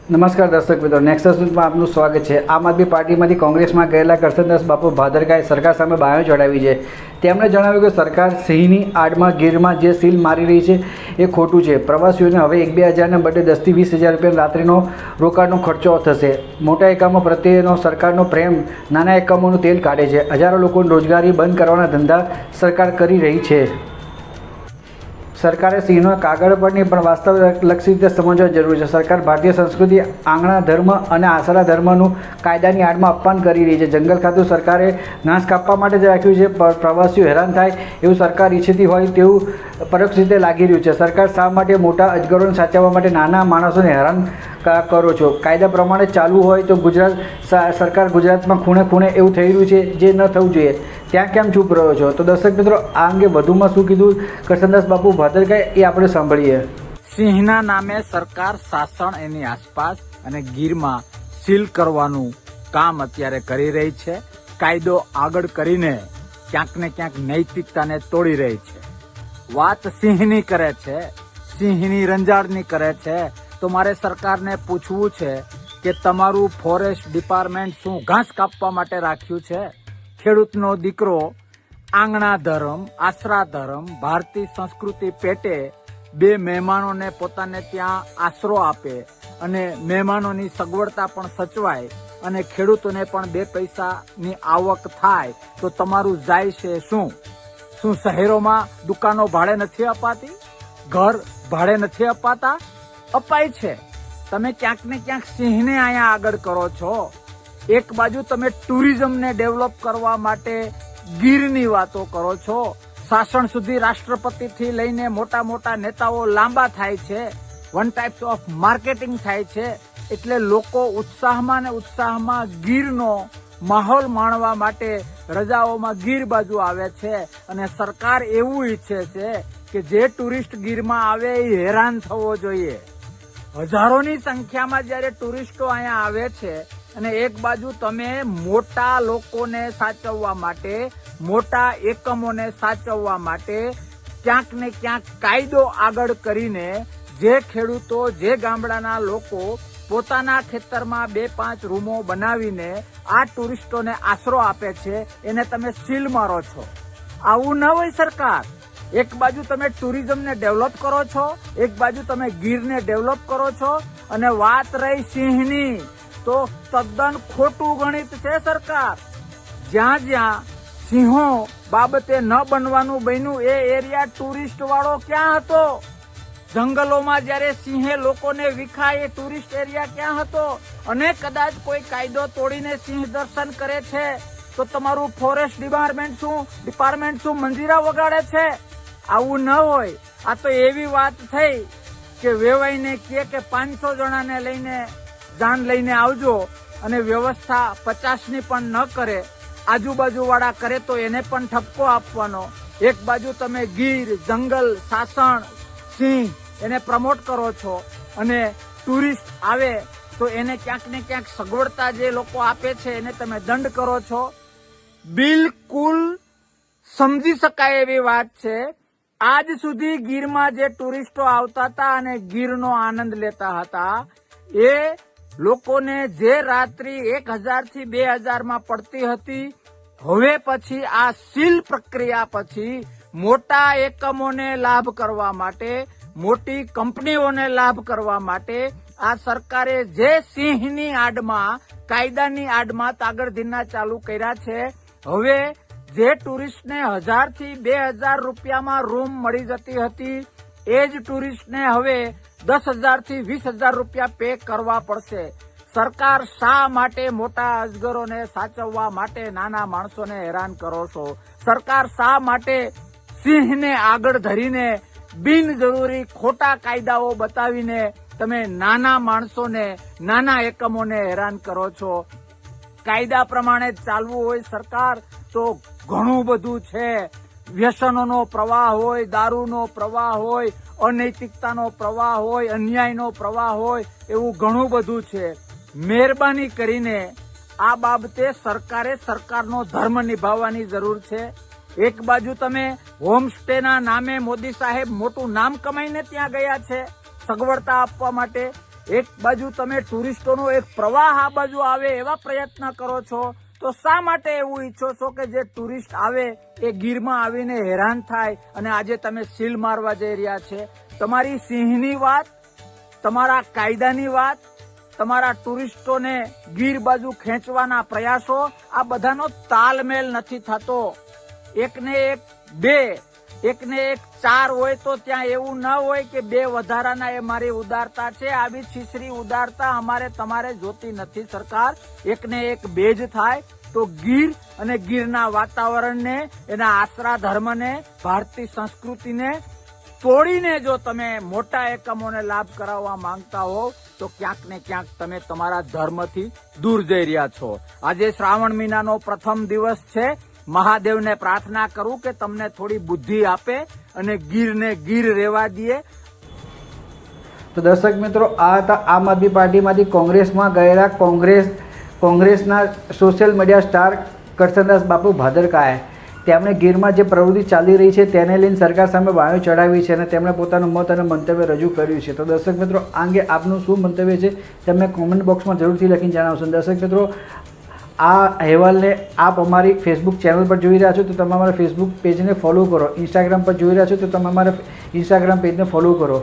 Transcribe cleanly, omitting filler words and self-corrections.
નમસ્કાર દર્શક મિત્રો, નેક્સસ ન્યૂઝમાં આપનું સ્વાગત છે। આમ આદમી પાર્ટીમાંથી કોંગ્રેસમાં ગયેલા કરશનદાસ બાપુ ભાદરકાએ સરકાર સામે બાયો ચડાવી છે। તેમણે જણાવ્યું કે સરકાર સિંહની આડમાં ગીરમાં જે સીલ મારી રહી છે એ ખોટું છે। પ્રવાસીઓને હવે 1-2 હજારના બદલે 10 થી 20 હજાર રૂપિયા રાત્રિનો રોકાણનો ખર્ચો થશે। મોટા એકમો પ્રત્યેનો સરકારનો પ્રેમ નાના એકમોનું તેલ કાઢે છે। હજારો લોકોની રોજગારી બંધ કરવાના ધંધા સરકાર કરી રહી છે। સરકારે સિંહનો કાગળ પર નહીં પણ વાસ્તવલક્ષી રીતે સમજવા જરૂરી છે। સરકાર ભારતીય સંસ્કૃતિ, આંગણા ધર્મ અને આસરા ધર્મનું કાયદાની આડમાં અપમાન કરી રહી છે। જંગલ ખાતું સરકારે ઘાસ કાપવા માટે જ રાખ્યું છે। પ્રવાસીઓ હેરાન થાય એવું સરકાર ઈચ્છતી હોય તેવું પરોક્ષ રીતે લાગી રહ્યું છે। સરકાર શા માટે મોટા અજગરોને સાચવવા માટે નાના માણસોને હેરાન કરો છો? કાયદા પ્રમાણે ચાલવું હોય તો સરકાર ગુજરાતમાં ખૂણે ખૂણે એવું થઈ રહ્યું છે જે ન થવું જોઈએ, ત્યાં કેમ ચૂપ રહ્યો છો? તો દર્શક મિત્રો, આ અંગે વધુમાં શું કીધું કરશનદાસ બાપુ ભાદરકાએ એ આપણે સાંભળીએ। સિંહના નામે સરકાર શાસન એની આસપાસ અને ગીરમાં સીલ કરવાનું કામ અત્યારે કરી રહી છે। કાયદો આગળ કરીને ક્યાંક ને ક્યાંક નૈતિકતાને તોડી રહી છે। વાત સિંહની કરે છે, સિંહની રંજાડની કરે છે, તો મારે સરકારને પૂછવું છે કે તમારું ફોરેસ્ટ ડિપાર્ટમેન્ટ શું ઘાસ કાપવા માટે રાખ્યું છે? ખેડૂતનો દીકરો આંગણા ધર્મ, આશરા ધર્મ, ભારતીય સંસ્કૃતિ પેટે બે મહેમાનોને પોતાને ત્યાં આશરો આપે અને મહેમાનોની સગવડતા પણ સચવાય અને ખેડૂતોને પણ 2 પૈસાની આવક થાય, તો તમારું જાય છે શું શહેરોમાં દુકાનો ભાડે નથી અપાતી? ઘર ભાડે નથી અપાતા? અપાય છે। તમે ક્યાંક ને ક્યાંક સિંહને અહીંયા આગળ કરો છો। એક બાજુ તમે ટુરિઝમને ડેવલપ કરવા માટે ગીરની વાતો કરો છો। શાસન સુધી રાષ્ટ્રપતિથી લઈને મોટા મોટા નેતાઓ લાંબા થાય છે। વન ટાઈપ્સ ઓફ માર્કેટિંગ થાય છે, એટલે લોકો ઉત્સાહમાં ને ઉત્સાહમાં ગીરનો માહોલ માણવા માટે રજાઓમાં ગીર બાજુ આવે છે અને સરકાર એવું ઈચ્છે છે કે જે ટુરિસ્ટ ગીરમાં આવે એ હેરાન થવો જોઈએ। હજારોની સંખ્યામાં જયારે ટુરિસ્ટો અહીંયા આવે છે અને એક બાજુ તમે મોટા લોકોને સાચવવા માટે, મોટા એકમોને સાચવવા માટે ક્યાંક ને ક્યાંક કાયદો આગળ કરીને જે ખેડૂતો, જે ગામડાના લોકો પોતાના ખેતરમાં 2-5 રૂમો બનાવીને આ ટુરિસ્ટોને આશરો આપે છે, એને તમે સીલ મારો છો। આવું ન હોય સરકાર। એક બાજુ તમે ટુરિઝમને ડેવલપ કરો છો, એક બાજુ તમે ગીરને ડેવલપ કરો છો, અને વાત રહી સિંહની, તો તદ્દન ખોટું ગણિત છે સરકાર। જ્યાં જ્યાં સિંહો બાબતે ન બનવાનું બન્યું એ એરિયા ટુરિસ્ટ વાળો ક્યાં હતો? જંગલોમાં જયારે સિંહે લોકોને વિખાય એ ટુરિસ્ટ એરિયા ક્યાં હતો? અને કદાચ કોઈ કાયદો તોડીને સિંહ દર્શન કરે છે તો તમારું ફોરેસ્ટ ડિપાર્ટમેન્ટ શું મંજીરા વગાડે છે? આવું ન હોય। આ તો એવી વાત થઈ કે વેવાઈને કહે કે 500 જણાને લઈને જાન લઈને આવજો અને વ્યવસ્થા 50ની પણ ન કરે, આજુબાજુ વાળા કરે તો એને પણ ઠપકો આપવાનો। એક બાજુ તમે ગીર, જંગલ, સાસણ, સિંહ એને પ્રમોટ કરો છો અને ટુરિસ્ટ આવે તો એને ક્યાંક ને ક્યાંક સગવડતા જે લોકો આપે છે એને તમે દંડ કરો છો। બિલકુલ સમજી શકાય એવી વાત છે। આજ સુધી ગીરમાં જે ટુરિસ્ટો આવતા હતા અને ગીરનો આનંદ લેતા હતા, એ લોકોને જે રાત્રિ 1000 થી 2000 માં પડતી હતી, હવે પછી આ સીલ પ્રક્રિયા પછી મોટા એકમોને લાભ કરવા માટે, મોટી કંપનીઓને લાભ કરવા માટે આ સરકારે જે સિંહની આડમાં, કાયદાની આડમાં તાગડધીના ચાલુ કર્યા છે, હવે જે ટુરિસ્ટને 1000 થી 2000 રૂપિયામાં રૂમ મળી જતી હતી, એ જ ટુરિસ્ટને હવે 10,000 થી 20,000 રૂપિયા પે કરવા પડશે। સરકાર શા માટે મોટા અજગરોને સાચવવા માટે નાના માણસોને હેરાન કરો છો? સરકાર શા માટે સિંહને આગળ ધરીને બિનજરૂરી ખોટા કાયદાઓ બતાવીને તમે નાના માણસોને, નાના એકમોને હેરાન કરો છો? કાયદા પ્રમાણે ચાલવું હોય સરકાર તો ઘણું બધું છે। વ્યસનોનો પ્રવાહ હોય, દારૂનો પ્રવાહ હોય, અનૈતિકતાનો પ્રવાહ હોય, અન્યાયનો પ્રવાહ હોય, એવું ઘણું બધું છે। મહેરબાની કરીને આ બાબતે સરકારે સરકારનો ધર્મ નિભાવવાની જરૂર છે। એક બાજુ તમે હોમસ્ટેના નામે મોદી સાહેબ મોટું નામ કમાઈને ત્યાં ગયા છે સગવડતા આપવા માટે, એક બાજુ તમે ટુરિસ્ટોનો એક પ્રવાહ આ બાજુ આવે એવા પ્રયત્ન કરો છો, તો શા માટે એવું ઈચ્છો છો કે જે ટુરિસ્ટ આવે એ ગીરમાં આવીને હેરાન થાય? અને આજે તમે સીલ મારવા જઈ રહ્યા છે. તમારી સિંહની વાત, તમારા કાયદાની વાત, તમારા ટુરિસ્ટોને ગીર બાજુ ખેંચવાના પ્રયાસો, આ બધાનો તાલમેલ નથી થતો. એકને એક બે, એકને એક ચાર હોય તો ત્યાં એવું ન હોય કે બે વધારાના એ મારી ઉદારતા છે. આવી છીછરી ઉદારતા અમારે તમારે જોતી નથી સરકાર. એકને એક બે જ થાય તો ગીર અને ગીરના વાતાવરણને, એના આશરા ધર્મને, ભારતીય સંસ્કૃતિને તોડીને જો તમે મોટા એકમોને લાભ કરાવવા માંગતા હોવ તો ક્યાંક ને ક્યાંક તમે તમારા ધર્મથી દૂર જઈ રહ્યા છો. આજે શ્રાવણ મહિનાનો પ્રથમ દિવસ છે. મહાદેવને પ્રાર્થના કરું કે તમને થોડી બુદ્ધિ આપે અને ગીરને ગીર રહેવા દે. તો દર્શક મિત્રો, આ હતા આમ આદમી પાર્ટીમાંથી કોંગ્રેસમાં ગયેલા કોંગ્રેસના સોશિયલ મીડિયા સ્ટાર કરશનદાસ બાપુ ભાદરકાએ. તેમણે ગીરમાં જે પ્રવૃત્તિ ચાલી રહી છે તેને લઈને સરકાર સામે બાયો ચડાવી છે અને તેમણે પોતાનું મત અને મંતવ્ય રજૂ કર્યું છે. તો દર્શક મિત્રો, આ અંગે આપનું શું મંતવ્ય છે તેમને કોમેન્ટ બોક્સમાં જરૂરથી લખીને જણાવશો. દર્શક મિત્રો, આ અહેવાલને આપ અમારી ફેસબુક ચેનલ પર જોઈ રહ્યા છો તો તમે અમારા ફેસબુક પેજને ફોલો કરો. ઇન્સ્ટાગ્રામ પર જોઈ રહ્યા છો તો તમે અમારા ઇન્સ્ટાગ્રામ પેજને ફોલો કરો.